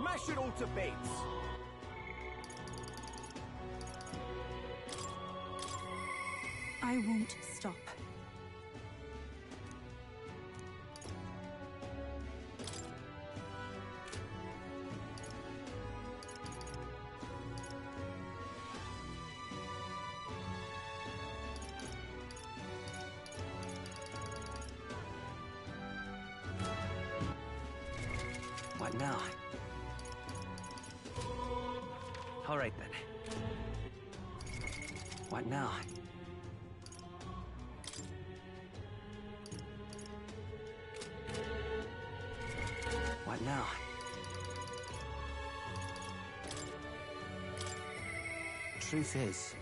Smash it all to bits! I won't stop. What now? All right then. What now? What now? Truth is,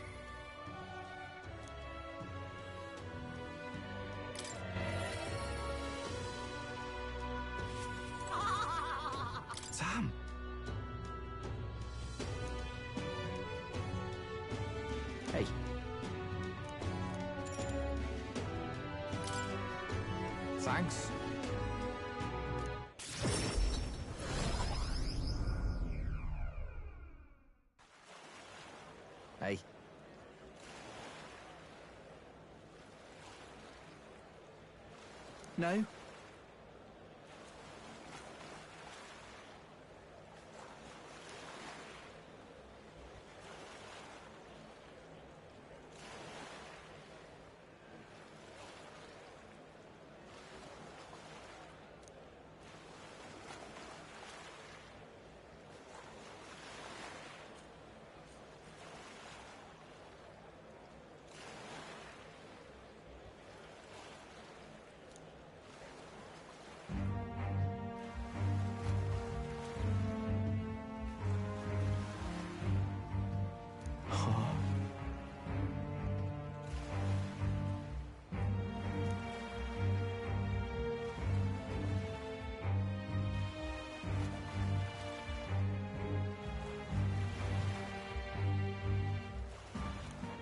Sam! hey, Thanks. hey. No?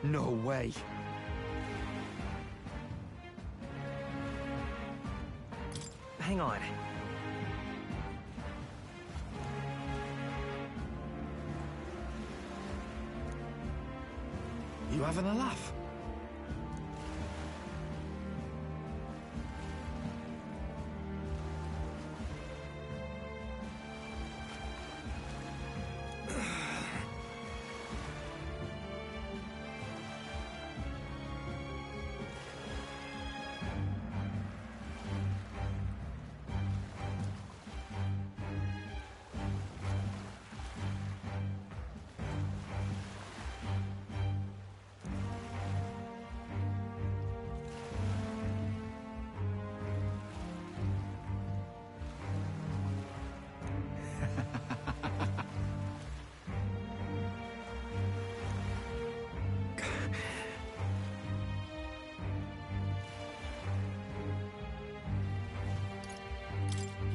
No way. Hang on. You having a laugh?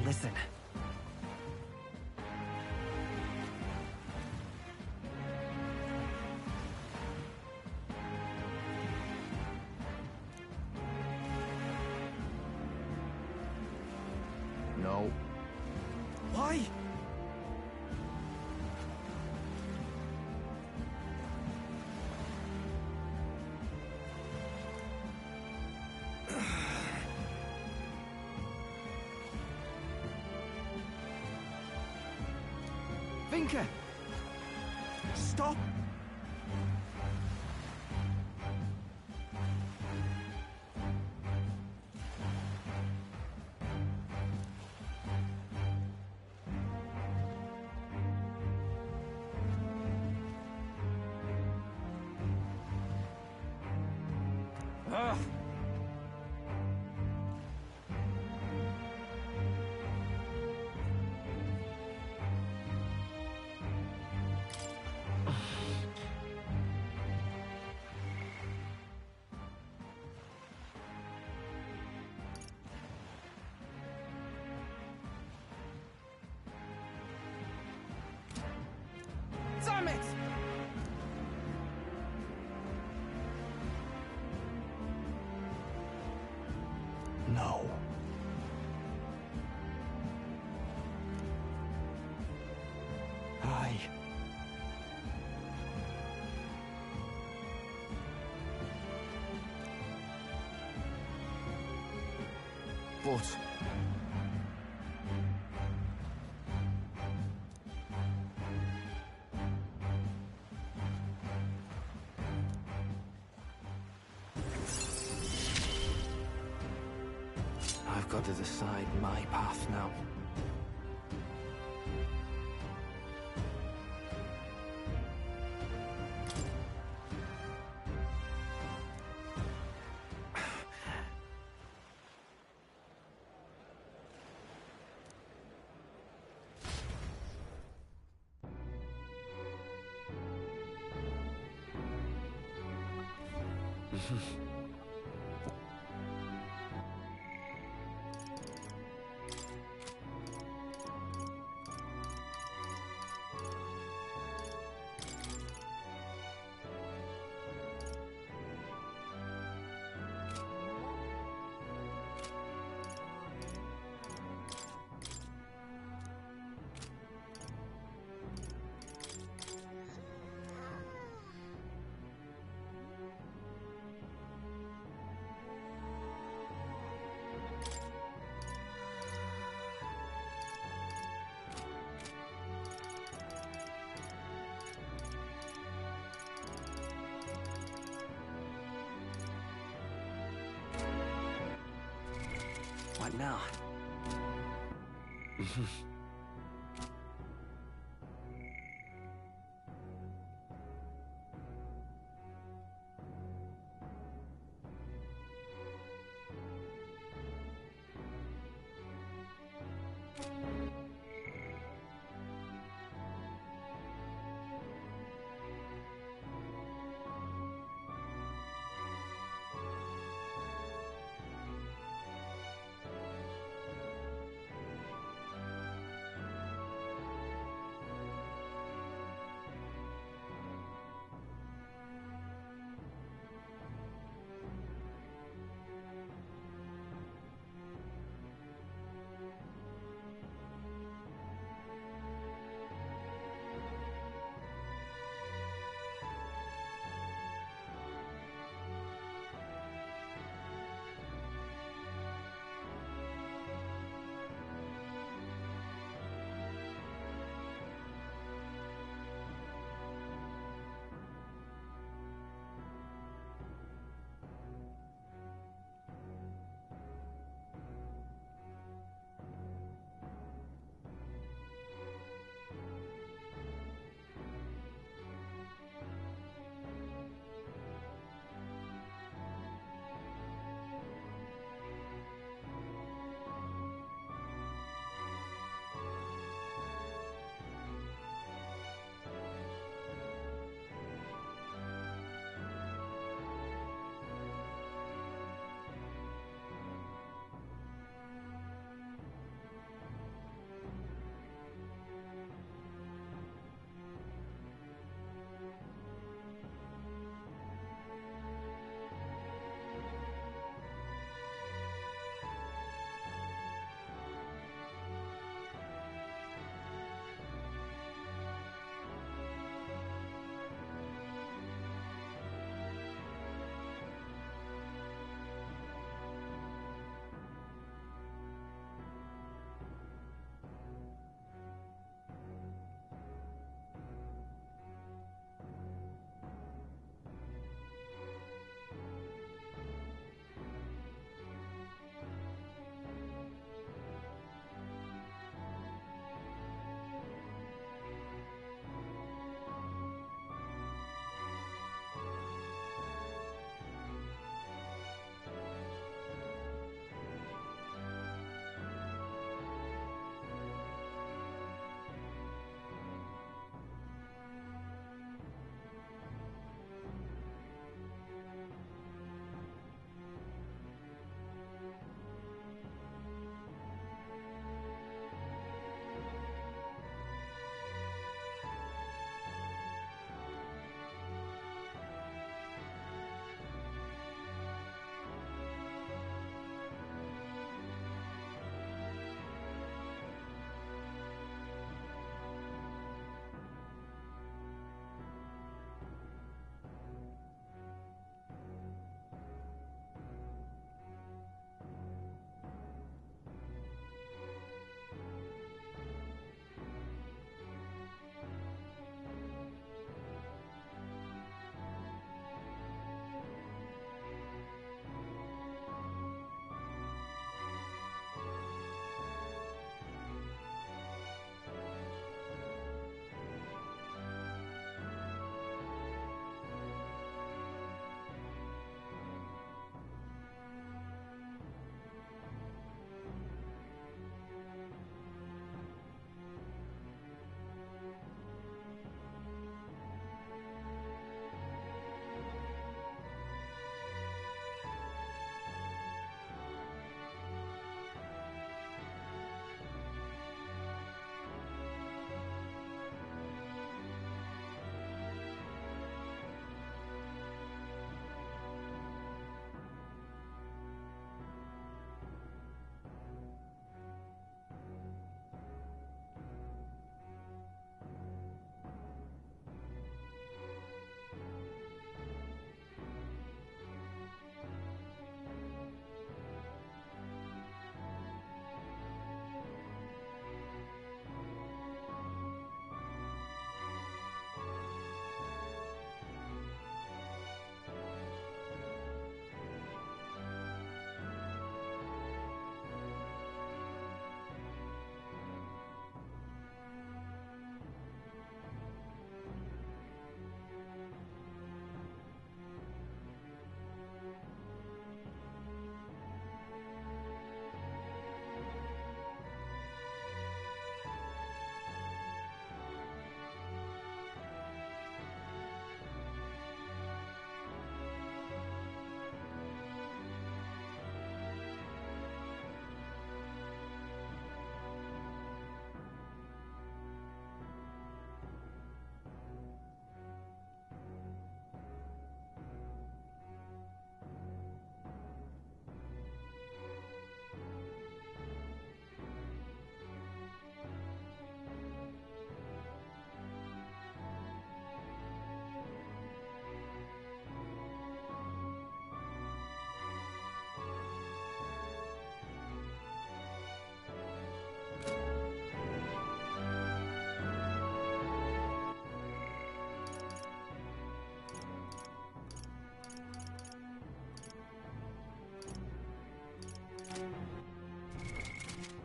Listen. No. Why? Vinka! Stop! Ugh. Damn it! foot. I've got to decide my path now. What now?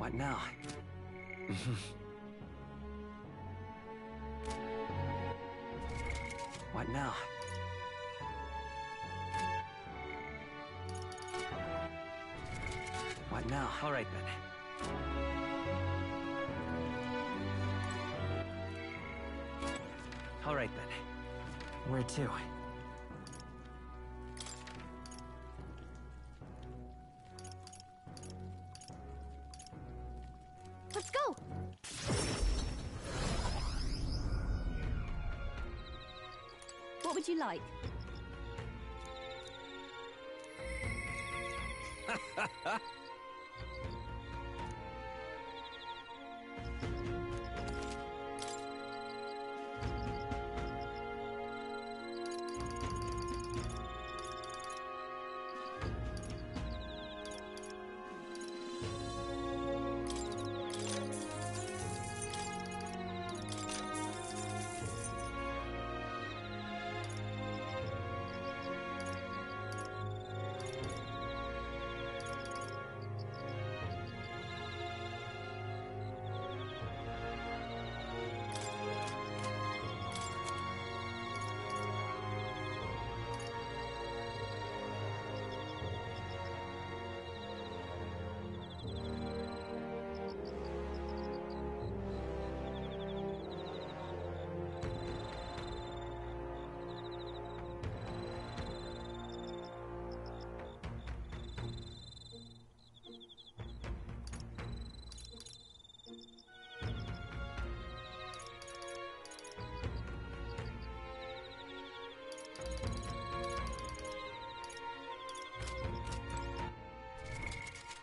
What now? What now? What now? All right, then. All right, then. Where to? Let's go! What would you like?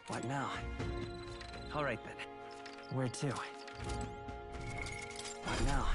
What now? All right, then. Where to? What now?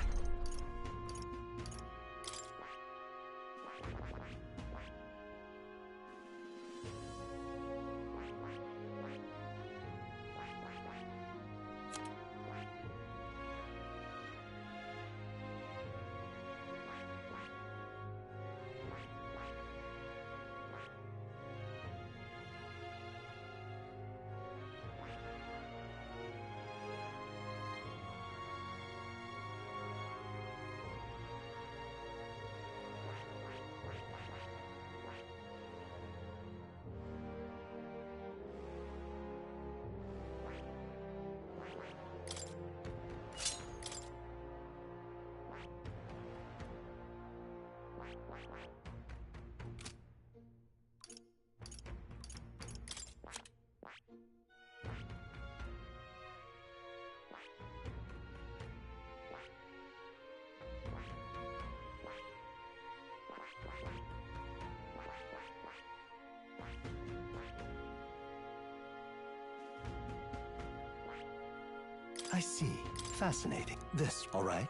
I see. Fascinating. This, all right?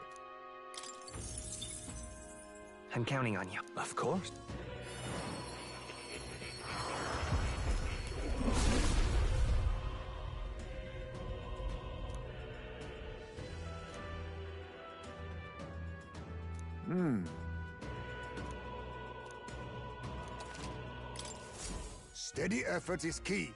I'm counting on you. Of course. Steady effort is key.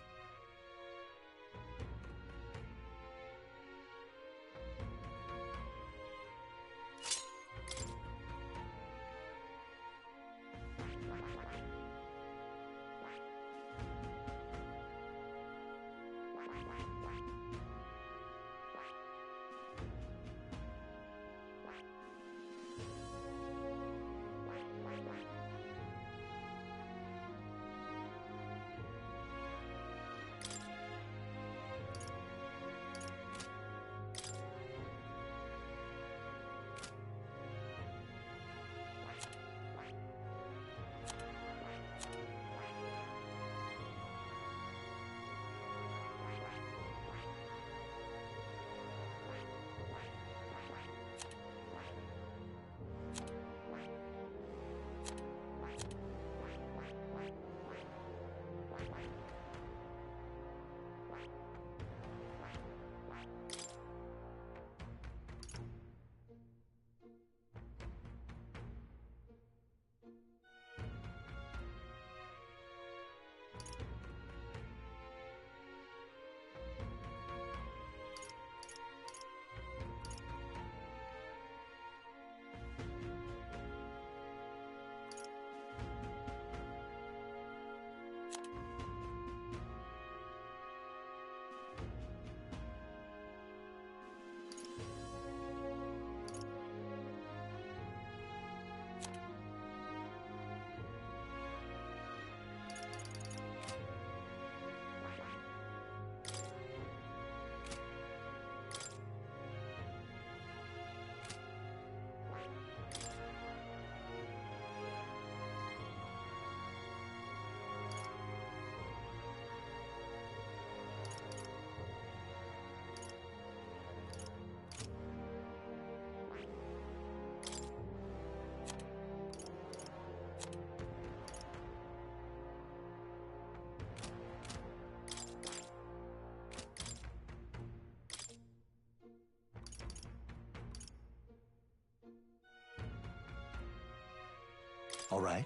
all right?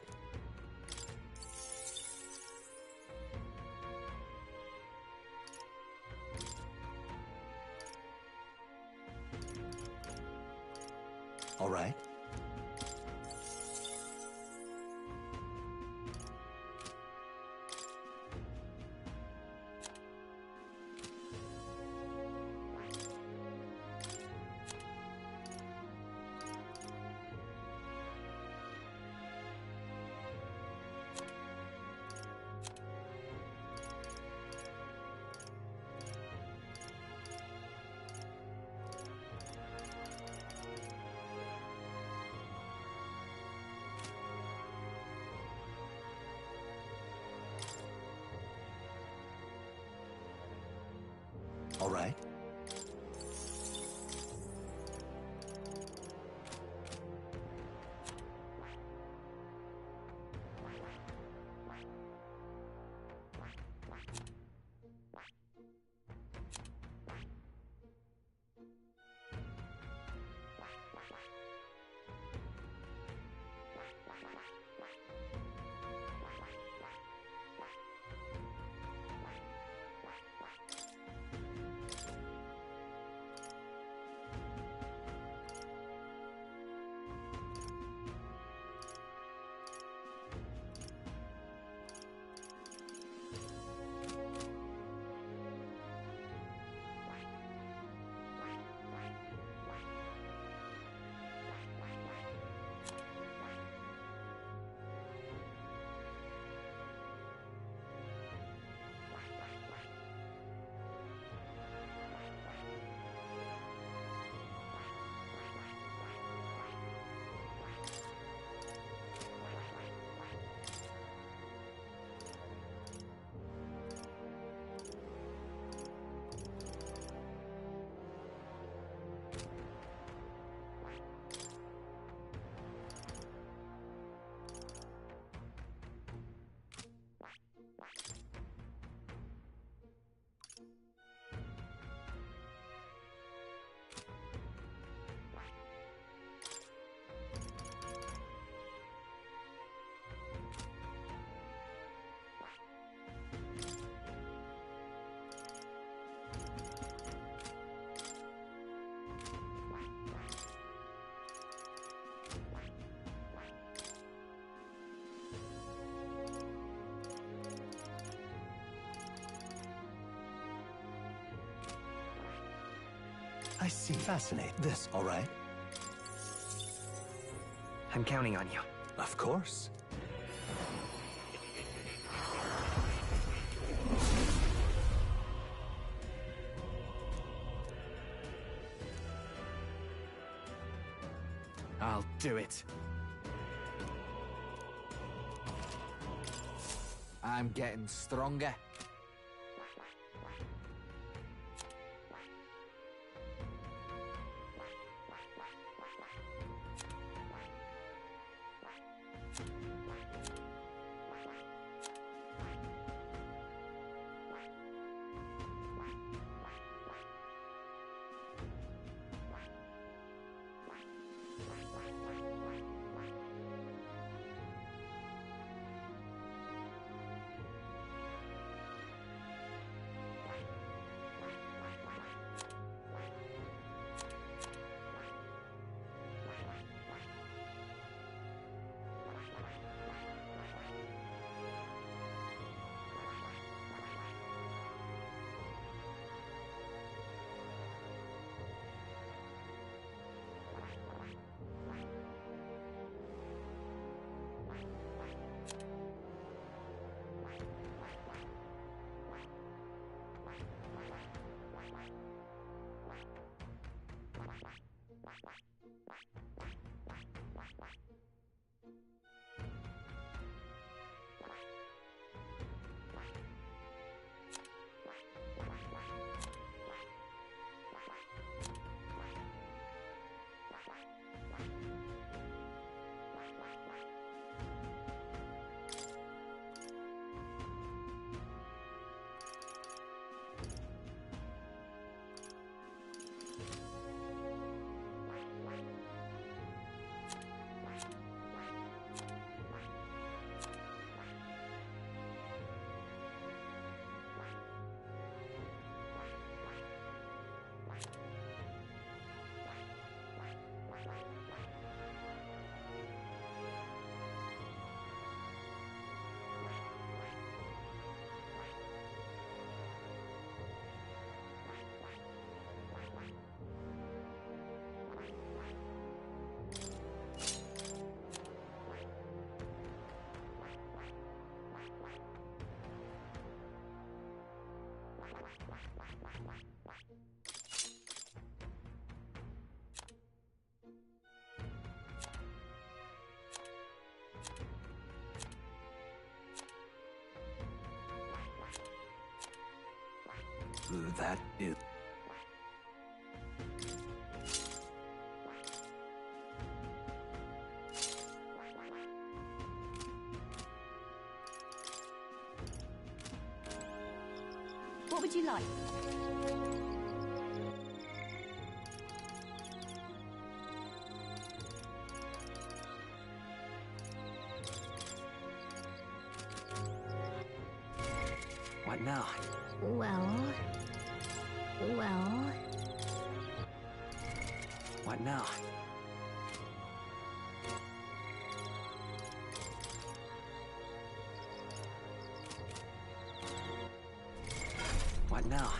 All right. All right. I see. Fascinate. This, all right? I'm counting on you. Of course. I'll do it. I'm getting stronger. That is... What would you like? What now? Well... What now? What now?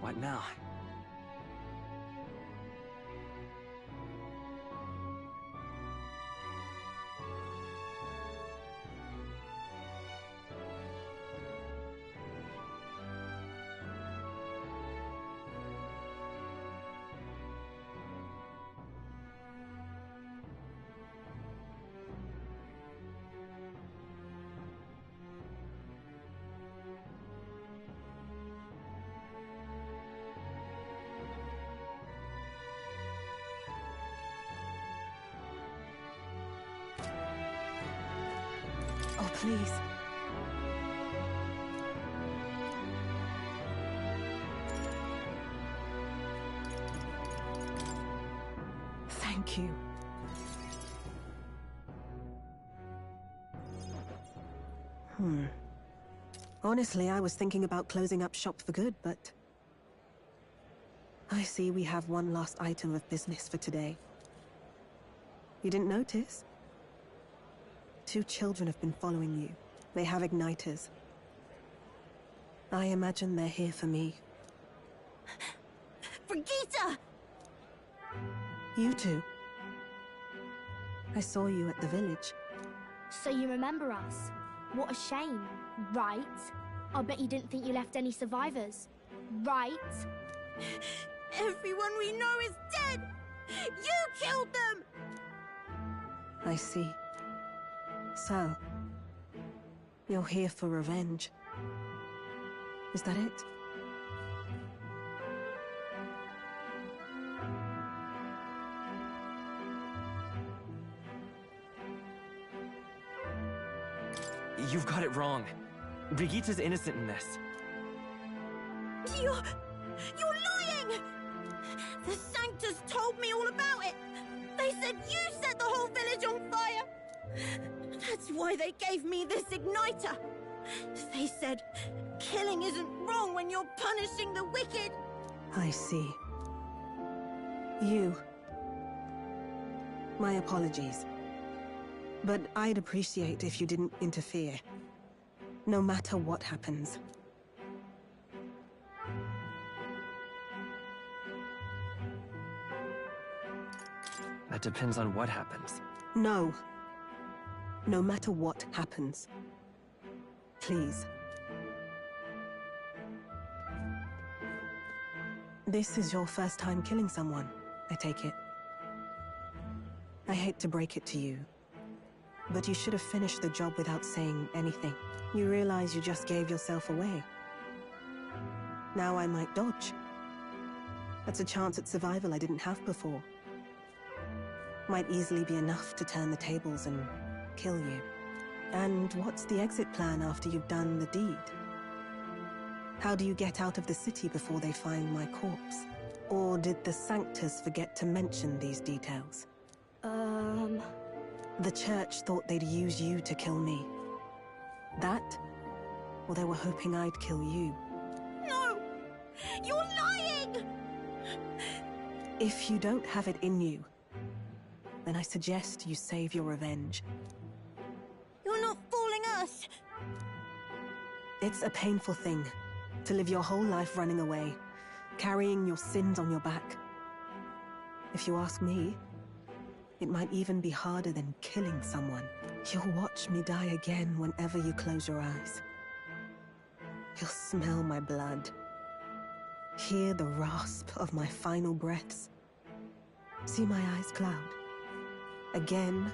What now? Oh, please. Thank you. Honestly, I was thinking about closing up shop for good, but... I see we have one last item of business for today. You didn't notice? 2 children have been following you. They have igniters. I imagine they're here for me. Brigitte! You two. I saw you at the village. So you remember us? What a shame, right? I bet you didn't think you left any survivors, right? Everyone we know is dead! You killed them! I see. So, you're here for revenge. Is that it? You've got it wrong. Brigitte's innocent in this. You're lying! The Sanctus told me all about it. They said you set the whole village on fire. That's why they gave me this igniter. They said killing isn't wrong when you're punishing the wicked. I see. You. My apologies. But I'd appreciate if you didn't interfere. No matter what happens. That depends on what happens. No. No matter what happens. Please. This is your first time killing someone, I take it. I hate to break it to you, but you should have finished the job without saying anything. You realize you just gave yourself away. Now I might dodge. That's a chance at survival I didn't have before. Might easily be enough to turn the tables and kill you. And what's the exit plan after you've done the deed? How do you get out of the city before they find my corpse? Or did the Sanctus forget to mention these details? The church thought they'd use you to kill me. That? Or they were hoping I'd kill you? No! You're lying! If you don't have it in you, then I suggest you save your revenge. You're not fooling us! It's a painful thing, to live your whole life running away, carrying your sins on your back. If you ask me, it might even be harder than killing someone. You'll watch me die again whenever you close your eyes. You'll smell my blood, hear the rasp of my final breaths, see my eyes cloud. Again,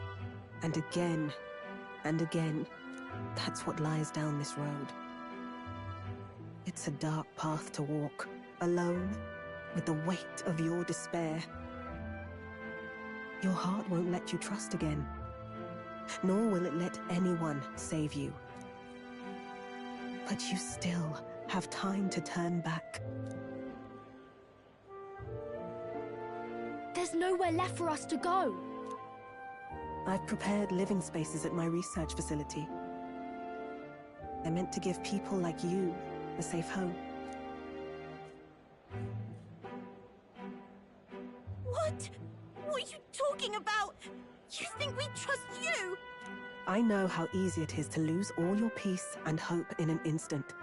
and again, and again. That's what lies down this road. It's a dark path to walk, alone, with the weight of your despair. Your heart won't let you trust again, nor will it let anyone save you. But you still have time to turn back. There's nowhere left for us to go. I've prepared living spaces at my research facility. They're meant to give people like you a safe home. What? What are you talking about? You think we trust you? I know how easy it is to lose all your peace and hope in an instant.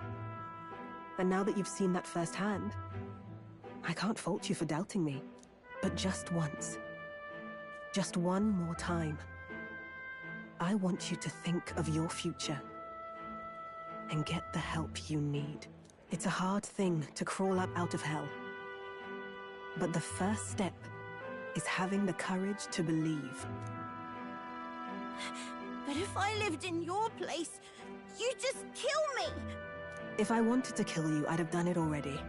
And now that you've seen that firsthand, I can't fault you for doubting me. But just once, just one more time, I want you to think of your future and get the help you need. It's a hard thing to crawl up out of hell, but the first step is having the courage to believe. But if I lived in your place, you'd just kill me! If I wanted to kill you, I'd have done it already.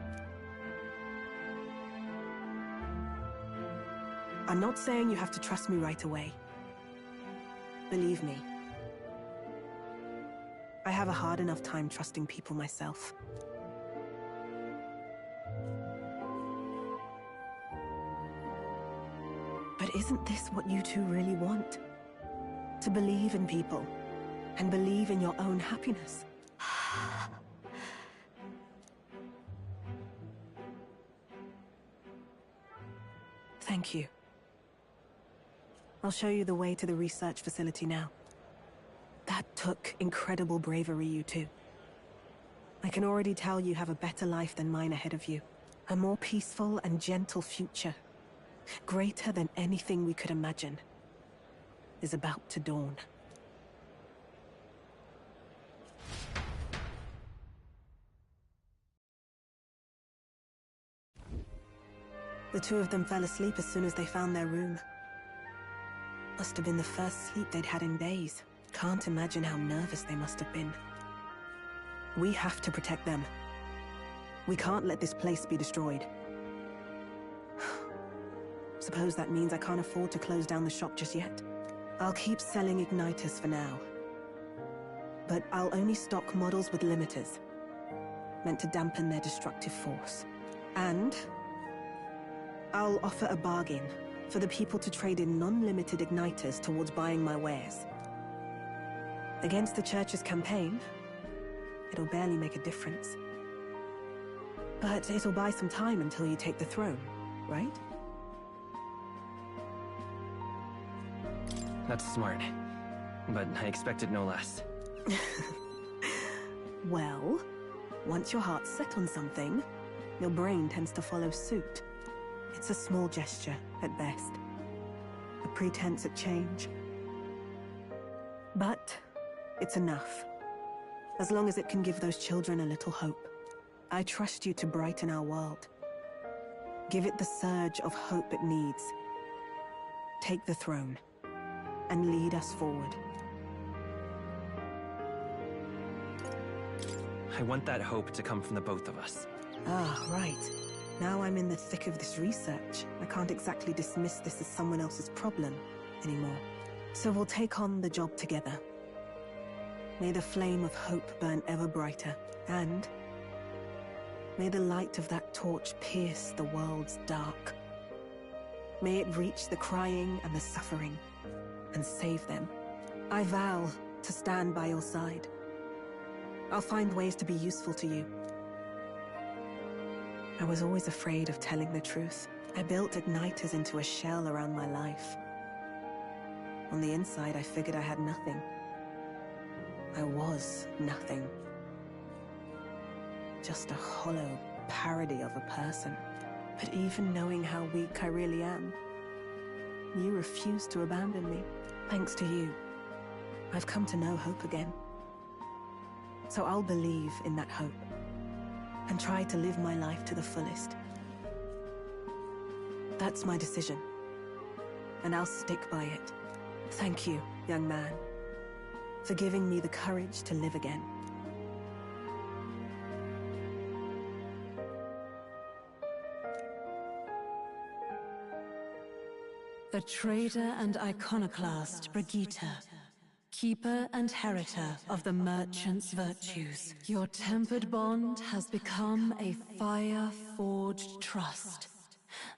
I'm not saying you have to trust me right away. Believe me. I have a hard enough time trusting people myself. But isn't this what you two really want? To believe in people, and believe in your own happiness. Thank you. I'll show you the way to the research facility now. That took incredible bravery, you two. I can already tell you have a better life than mine ahead of you. A more peaceful and gentle future, greater than anything we could imagine, is about to dawn. The two of them fell asleep as soon as they found their room. Must have been the first sleep they'd had in days. Can't imagine how nervous they must have been. We have to protect them. We can't let this place be destroyed. Suppose that means I can't afford to close down the shop just yet. I'll keep selling igniters for now. But I'll only stock models with limiters. meant to dampen their destructive force. And I'll offer a bargain for the people to trade in non-limited igniters towards buying my wares. Against the Church's campaign, it'll barely make a difference. But it'll buy some time until you take the throne, right? That's smart. But I expected no less. Well, once your heart's set on something, your brain tends to follow suit. It's a small gesture, at best. A pretense at change. But it's enough. As long as it can give those children a little hope. I trust you to brighten our world. Give it the surge of hope it needs. Take the throne, and lead us forward. I want that hope to come from the both of us. Ah, right. Now I'm in the thick of this research. I can't exactly dismiss this as someone else's problem anymore. So we'll take on the job together. May the flame of hope burn ever brighter, and may the light of that torch pierce the world's dark. May it reach the crying and the suffering, and save them. I vow to stand by your side. I'll find ways to be useful to you. I was always afraid of telling the truth. I built igniters into a shell around my life. On the inside, I figured I had nothing. I was nothing. Just a hollow parody of a person. But even knowing how weak I really am, you refused to abandon me. Thanks to you, I've come to know hope again. So I'll believe in that hope, and try to live my life to the fullest. That's my decision, and I'll stick by it. Thank you, young man, for giving me the courage to live again. A traitor and iconoclast, Brigitte. Keeper and heritor of the merchant's virtues. Your tempered bond has become a fire-forged trust.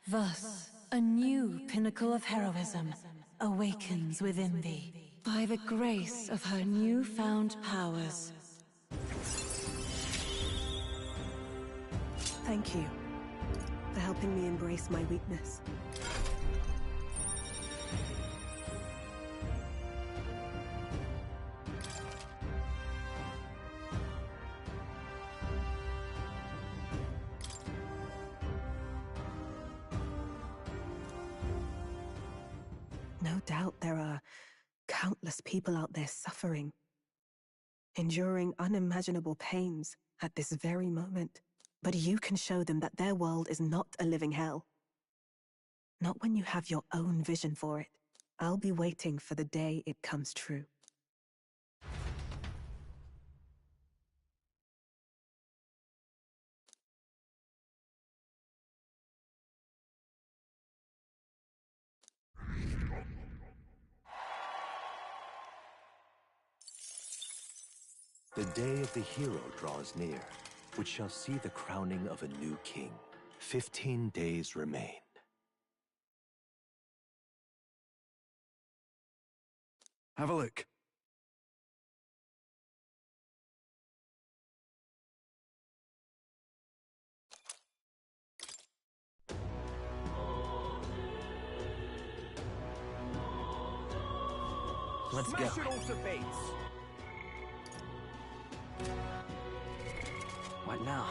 Thus, a new pinnacle of heroism awakens within thee. By the grace of her newfound powers. Thank you for helping me embrace my weakness. No doubt there are countless people out there suffering, enduring unimaginable pains at this very moment. But you can show them that their world is not a living hell. Not when you have your own vision for it. I'll be waiting for the day it comes true. The day of the hero draws near, which shall see the crowning of a new king. 15 days remain. Have a look. Let's go. Smash it all to bits. What now?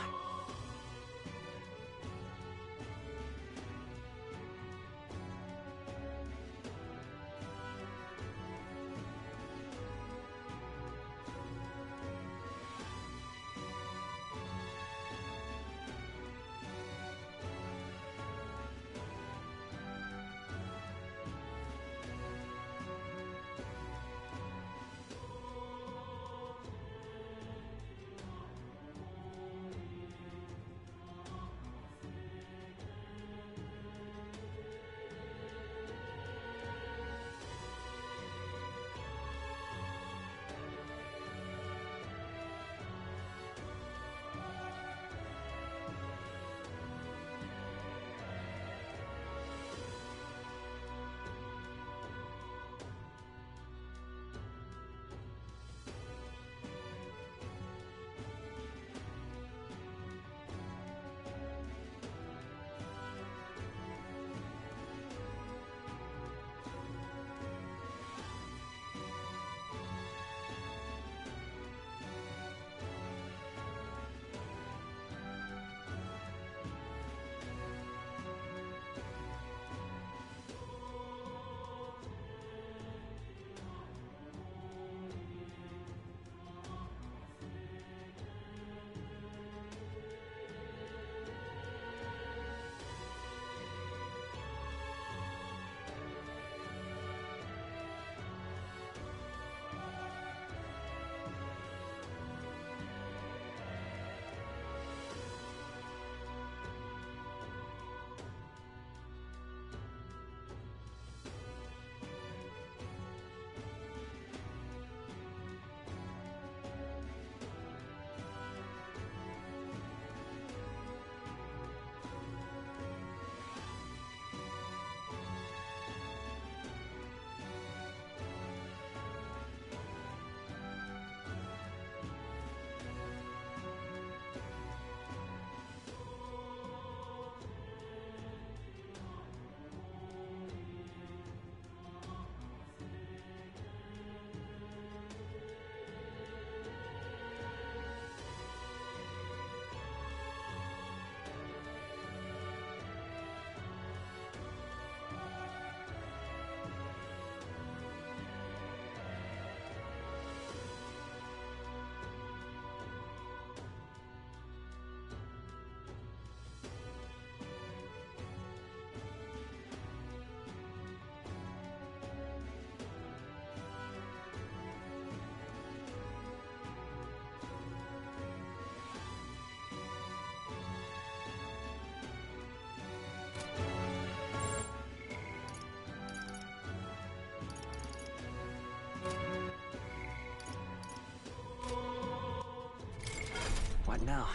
start now?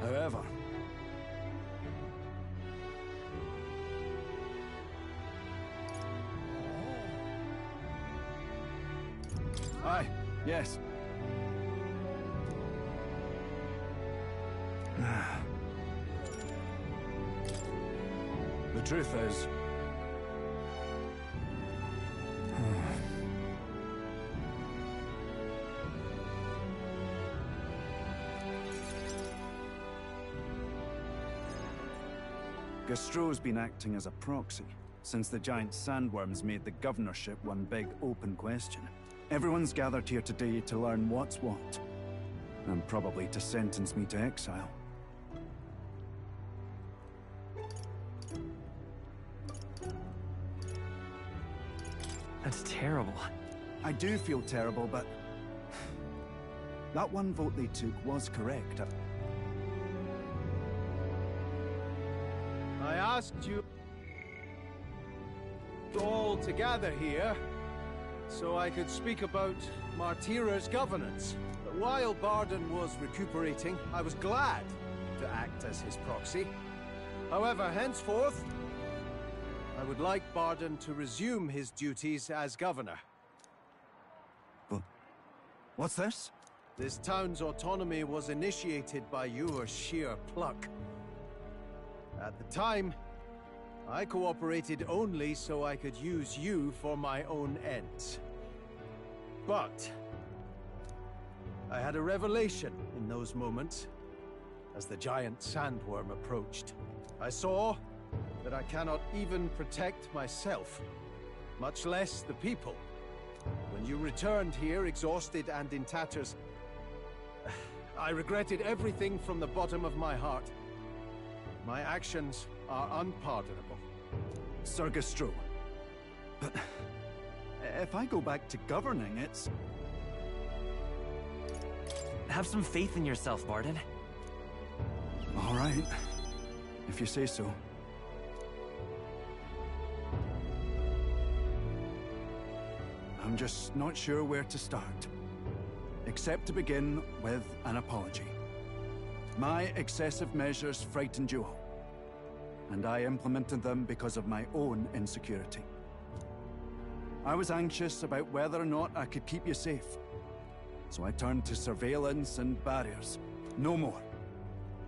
However, aye, yes. The truth is, Gastro's been acting as a proxy since the giant sandworms made the governorship one big open question. Everyone's gathered here today to learn what's what, and probably to sentence me to exile. That's terrible. I do feel terrible, but that one vote they took was correct. I asked you all to gather here so I could speak about Martira's governance. But while Barden was recuperating, I was glad to act as his proxy. However, henceforth, I would like Barden to resume his duties as governor. But what's this? This town's autonomy was initiated by your sheer pluck. At the time, I cooperated only so I could use you for my own ends. But I had a revelation in those moments as the giant sandworm approached. I saw that I cannot even protect myself, much less the people. When you returned here, exhausted and in tatters, I regretted everything from the bottom of my heart. My actions are unpardonable. Sir Gastro. But if I go back to governing, it's... Have some faith in yourself, Barden. All right, if you say so. I'm just not sure where to start. Except to begin with an apology. My excessive measures frightened you all, and I implemented them because of my own insecurity. I was anxious about whether or not I could keep you safe, so I turned to surveillance and barriers. No more.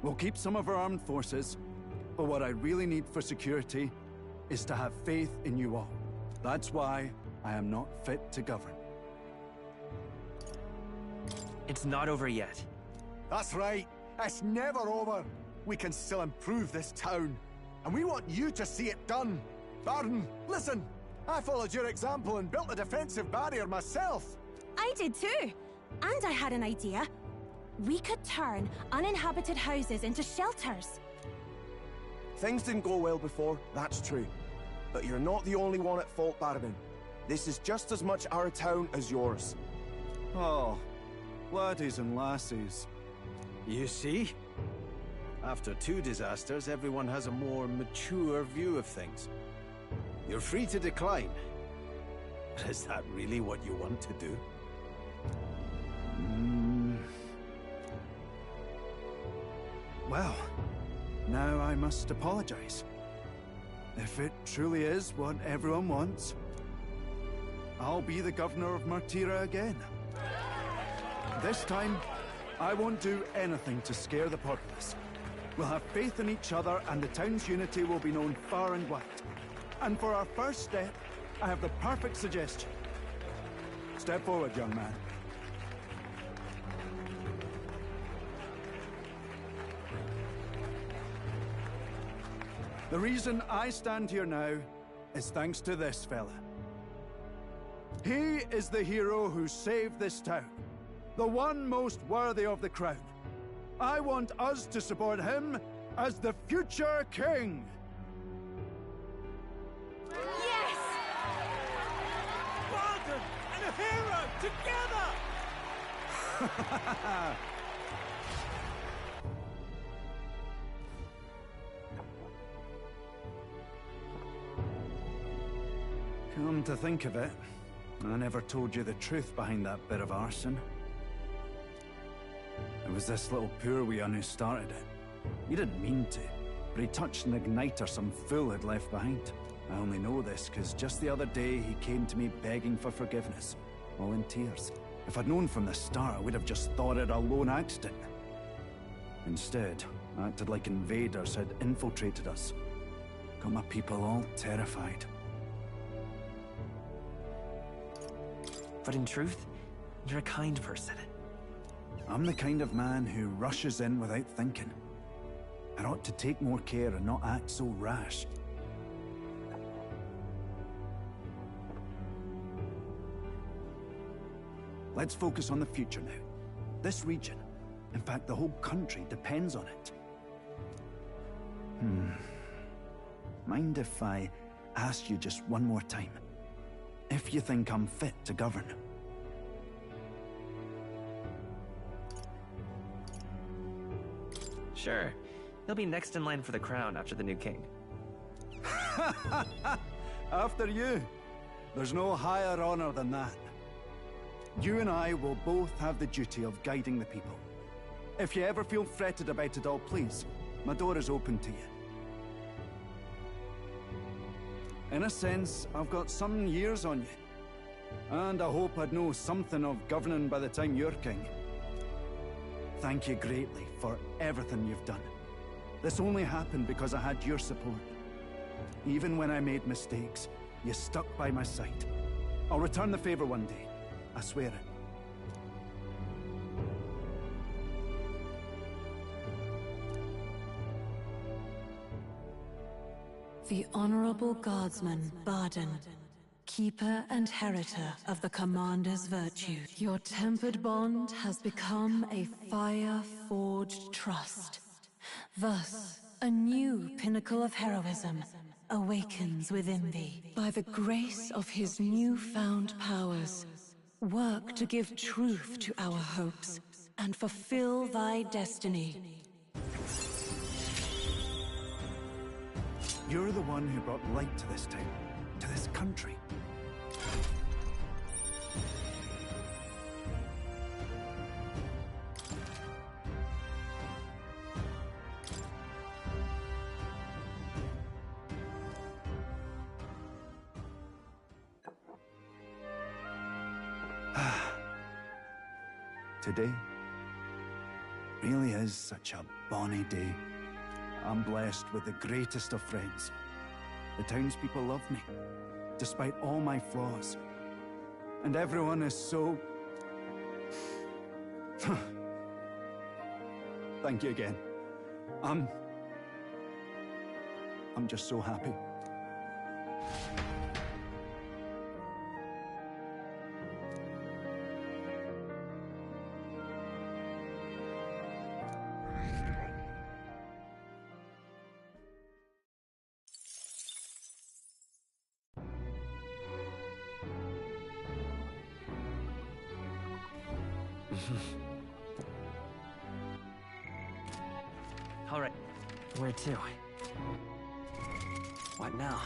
We'll keep some of our armed forces, but what I really need for security is to have faith in you all. That's why I am not fit to govern. It's not over yet. That's right. It's never over. We can still improve this town. And we want you to see it done. Barden, listen. I followed your example and built a defensive barrier myself. I did too. And I had an idea. We could turn uninhabited houses into shelters. Things didn't go well before, that's true. But you're not the only one at fault, Baron. This is just as much our town as yours. Oh, laddies and lassies. You see? After 2 disasters, everyone has a more mature view of things. You're free to decline. But is that really what you want to do? Well, now I must apologize. If it truly is what everyone wants, I'll be the governor of Martira again. This time, I won't do anything to scare the populace. We'll have faith in each other, and the town's unity will be known far and wide. And for our first step, I have the perfect suggestion. Step forward, young man. The reason I stand here now is thanks to this fella. He is the hero who saved this town, the one most worthy of the crown. I want us to support him as the future king. Yes! Barton and a hero together! Come to think of it, I never told you the truth behind that bit of arson. It was this little poor wee un who started it. He didn't mean to, but he touched an igniter some fool had left behind. I only know this because just the other day he came to me begging for forgiveness, all in tears. If I'd known from the start, I would have just thought it a lone accident. Instead, I acted like invaders had infiltrated us. Got my people all terrified. But in truth, you're a kind person. I'm the kind of man who rushes in without thinking. I ought to take more care and not act so rash. Let's focus on the future now. This region, in fact the whole country, depends on it. Mind if I ask you just one more time? If you think I'm fit to govern? Sure. He'll be next in line for the crown after the new king. After you. There's no higher honor than that. You and I will both have the duty of guiding the people. If you ever feel fretted about it all, please, my door is open to you. In a sense, I've got some years on you. And I hope I'd know something of governing by the time you're king. Thank you greatly for everything you've done. This only happened because I had your support. Even when I made mistakes, you stuck by my side. I'll return the favor one day. I swear it. The Honorable Guardsman, Barden, Keeper and Heriter of the Commander's Virtue. Your tempered bond has become a fire-forged trust. Thus, a new pinnacle of heroism awakens within thee. By the grace of his newfound powers, work to give truth to our hopes and fulfill thy destiny. You're the one who brought light to this town, to this country. Today really is such a bonny day. I'm blessed with the greatest of friends. The townspeople love me, despite all my flaws. And everyone is so... Thank you again. I'm just so happy. All right. Where to? What now?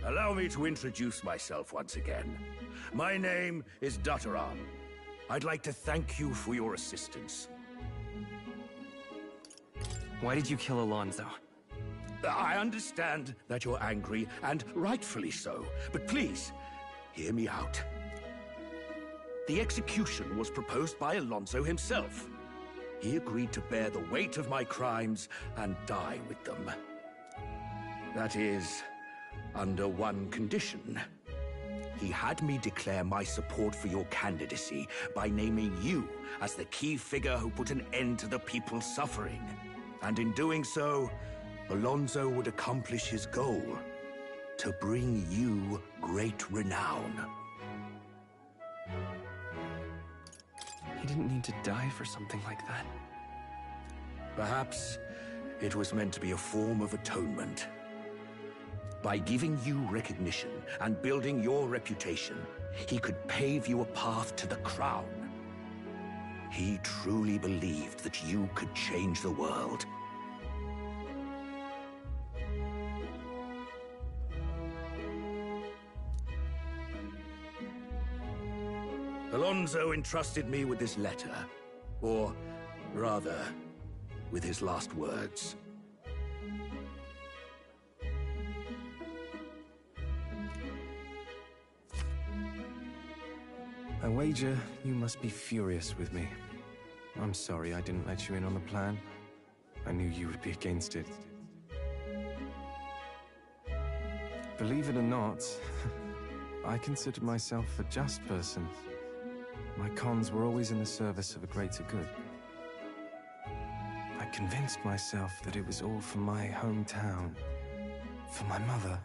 Allow me to introduce myself once again. My name is Dataran. I'd like to thank you for your assistance. Why did you kill Alonso? I understand that you're angry, and rightfully so, but please, hear me out. The execution was proposed by Alonso himself. He agreed to bear the weight of my crimes and die with them. That is, under one condition. He had me declare my support for your candidacy by naming you as the key figure who put an end to the people's suffering. And in doing so, Alonso would accomplish his goal, to bring you great renown. He didn't need to die for something like that. Perhaps it was meant to be a form of atonement. By giving you recognition and building your reputation, he could pave you a path to the crown. He truly believed that you could change the world. Alonso entrusted me with this letter, or rather, with his last words. I wager you must be furious with me. I'm sorry I didn't let you in on the plan. I knew you would be against it. Believe it or not, I considered myself a just person. My cons were always in the service of a greater good. I convinced myself that it was all for my hometown, for my mother.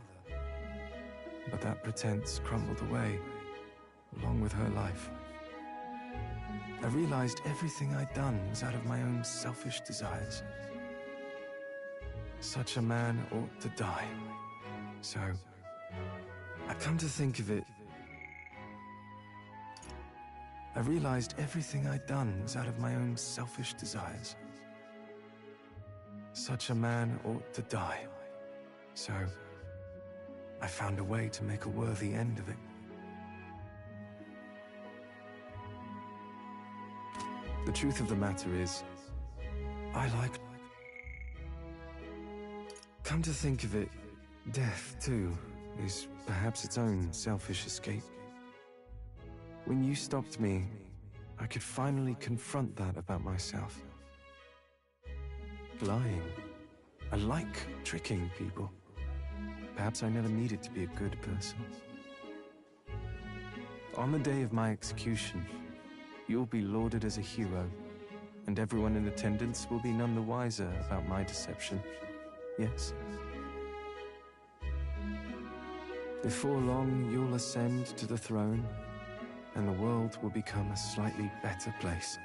But that pretense crumbled away, along with her life. I realized everything I'd done was out of my own selfish desires. Such a man ought to die. So, I come to think of it, I realized everything I'd done was out of my own selfish desires. Such a man ought to die. So, I found a way to make a worthy end of it. The truth of the matter is, Come to think of it, death, too, is perhaps its own selfish escape. When you stopped me, I could finally confront that about myself. Lying. I like tricking people. Perhaps I never needed to be a good person. On the day of my execution, you'll be lauded as a hero, and everyone in attendance will be none the wiser about my deception. Yes? Before long, you'll ascend to the throne, and the world will become a slightly better place.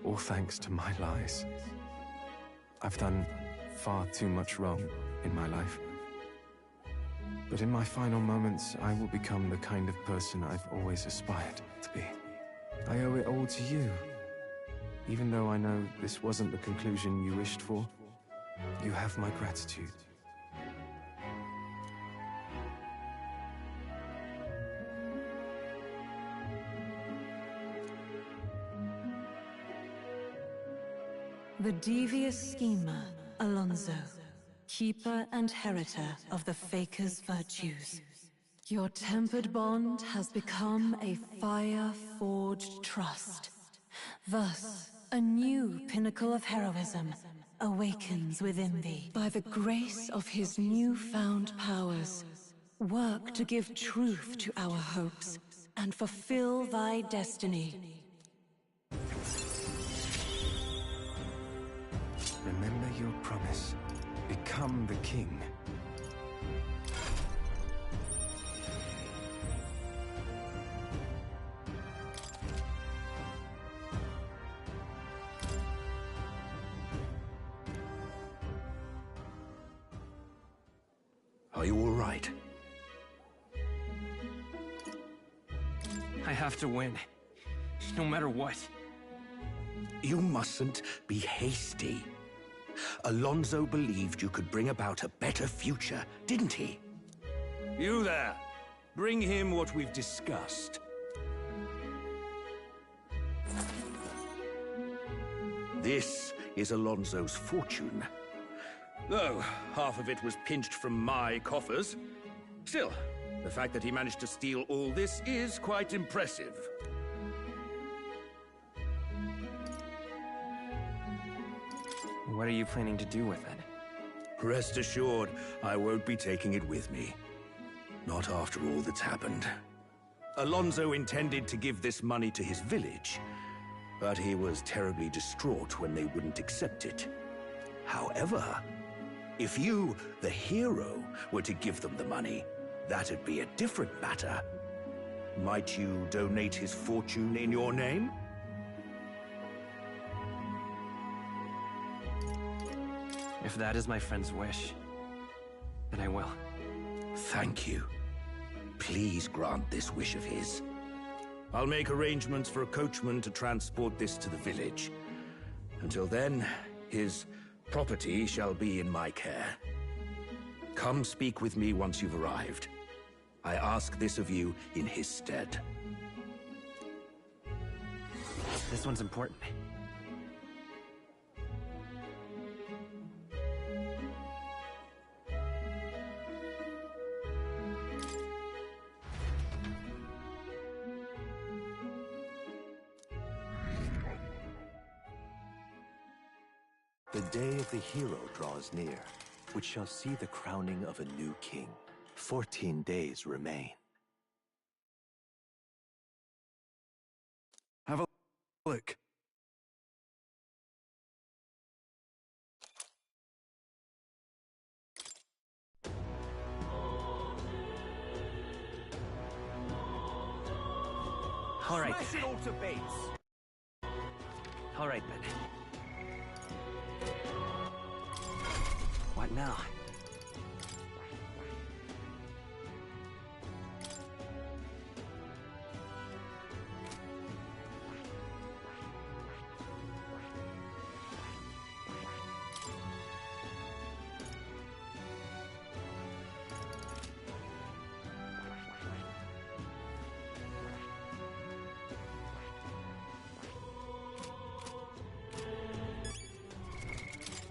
All thanks to my lies. I've done far too much wrong in my life. But in my final moments, I will become the kind of person I've always aspired to be. I owe it all to you. Even though I know this wasn't the conclusion you wished for, you have my gratitude. The devious schemer, Alonso, keeper and heritor of the Faker's virtues. Your tempered bond has become a fire-forged trust. Thus, a new pinnacle of heroism awakens within thee. By the grace of his newfound powers, work to give truth to our hopes and fulfill thy destiny. Remember your promise. Become the king. Are you all right? I have to win. No matter what. You mustn't be hasty. Alonso believed you could bring about a better future, didn't he? You there! Bring him what we've discussed. This is Alonso's fortune. Though half of it was pinched from my coffers. Still, the fact that he managed to steal all this is quite impressive. What are you planning to do with it? Rest assured, I won't be taking it with me. Not after all that's happened. Alonso intended to give this money to his village, but he was terribly distraught when they wouldn't accept it. However, if you, the hero, were to give them the money, that'd be a different matter. Might you donate his fortune in your name? If that is my friend's wish, then I will. Thank you. Please grant this wish of his. I'll make arrangements for a coachman to transport this to the village. Until then, his property shall be in my care. Come speak with me once you've arrived. I ask this of you in his stead. This one's important. The day of the hero draws near, which shall see the crowning of a new king. 14 days remain. Have a look. All right. Smash it all to bits. All right, then. What now?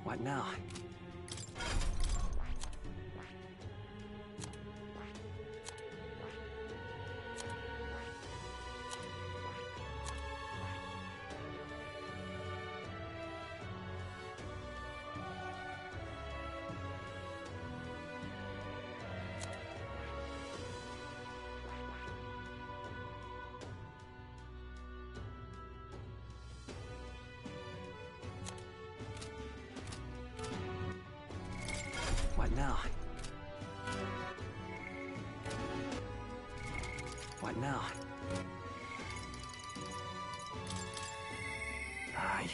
What now? now? What now? Aye.